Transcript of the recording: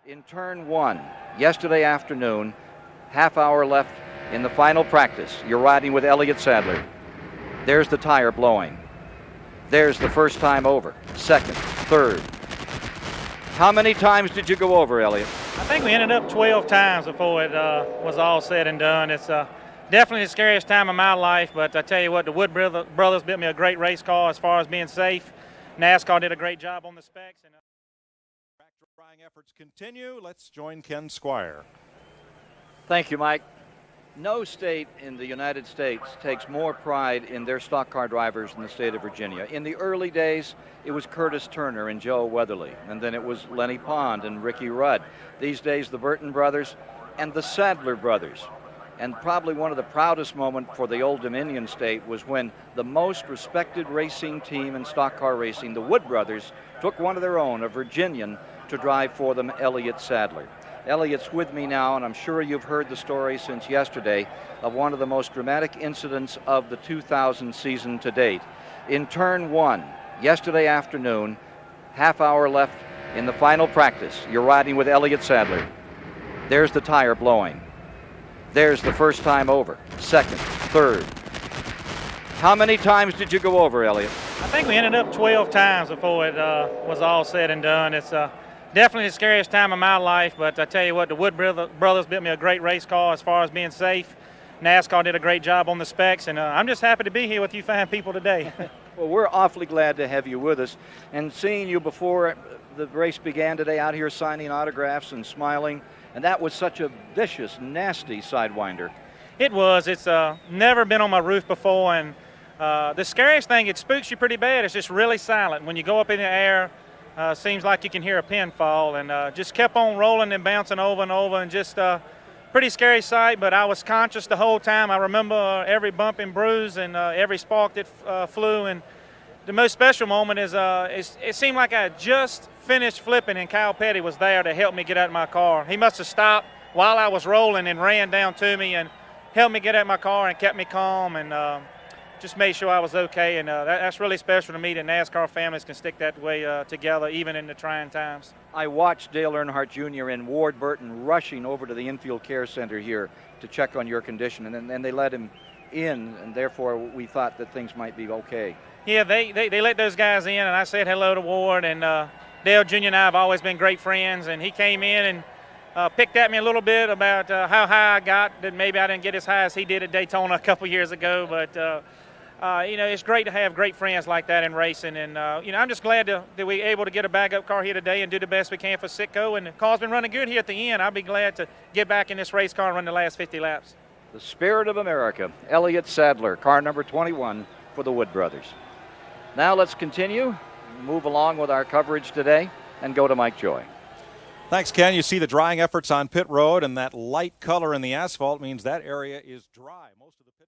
In turn one, yesterday afternoon, half hour left in the final practice. You're riding with Elliott Sadler. There's the tire blowing. There's the first time over, second, third. How many times did you go over, Elliott? I think we ended up 12 times before it was all said and done. It's definitely the scariest time of my life, but I tell you what, the Wood brothers built me a great race car as far as being safe. Nascar did a great job on the specs. Trying efforts continue. Let's join Ken Squire. Thank you, Mike. No state in the United States takes more pride in their stock car drivers than the state of Virginia. In the early days, it was Curtis Turner and Joe Weatherly, and then it was Lenny Pond and Ricky Rudd. These days, the Burton brothers and the Sadler brothers. And probably one of the proudest moments for the Old Dominion state was when the most respected racing team in stock car racing, the Wood brothers, took one of their own, a Virginian, to drive for them, Elliott Sadler. Elliott's with me now, and I'm sure you've heard the story since yesterday of one of the most dramatic incidents of the 2000 season to date. In turn one, yesterday afternoon, half hour left in the final practice. You're riding with Elliott Sadler. There's the tire blowing. There's the first time over, second, third. How many times did you go over, Elliott? I think we ended up 12 times before it was all said and done. It's definitely the scariest time of my life, but I tell you what, the Wood brothers built me a great race car as far as being safe. NASCAR did a great job on the specs, and I'm just happy to be here with you fine people today. Well, we're awfully glad to have you with us, and seeing you before the race began today out here signing autographs and smiling, and that was such a vicious, nasty sidewinder. It was. It's never been on my roof before, and the scariest thing, it spooks you pretty bad. It's just really silent. When you go up in the air, seems like you can hear a pin fall, and just kept on rolling and bouncing over and over, and just pretty scary sight, but I was conscious the whole time. I remember every bump and bruise and every spark that flew, and the most special moment is it seemed like I had just finished flipping and Kyle Petty was there to help me get out of my car. He must have stopped while I was rolling and ran down to me and helped me get out of my car and kept me calm, and just made sure I was okay, and that's really special to me that NASCAR families can stick that way together even in the trying times. I watched Dale Earnhardt Jr. and Ward Burton rushing over to the infield care center here to check on your condition, and then they let him in, and therefore we thought that things might be okay. Yeah, they let those guys in, and I said hello to Ward, and Dale Jr. and I have always been great friends, and he came in and picked at me a little bit about how high I got, that maybe I didn't get as high as he did at Daytona a couple years ago, but it's great to have great friends like that in racing, and I'm just glad that we're able to get a backup car here today and do the best we can for Sitco, and the car's been running good here at the end. I'll be glad to get back in this race car and run the last 50 laps. The spirit of America, Elliott Sadler, car number 21 for the Wood brothers. Now let's continue, move along with our coverage today, and go to Mike Joy. Thanks, Ken. You see the drying efforts on pit road, and that light color in the asphalt means that area is dry. Most of the pit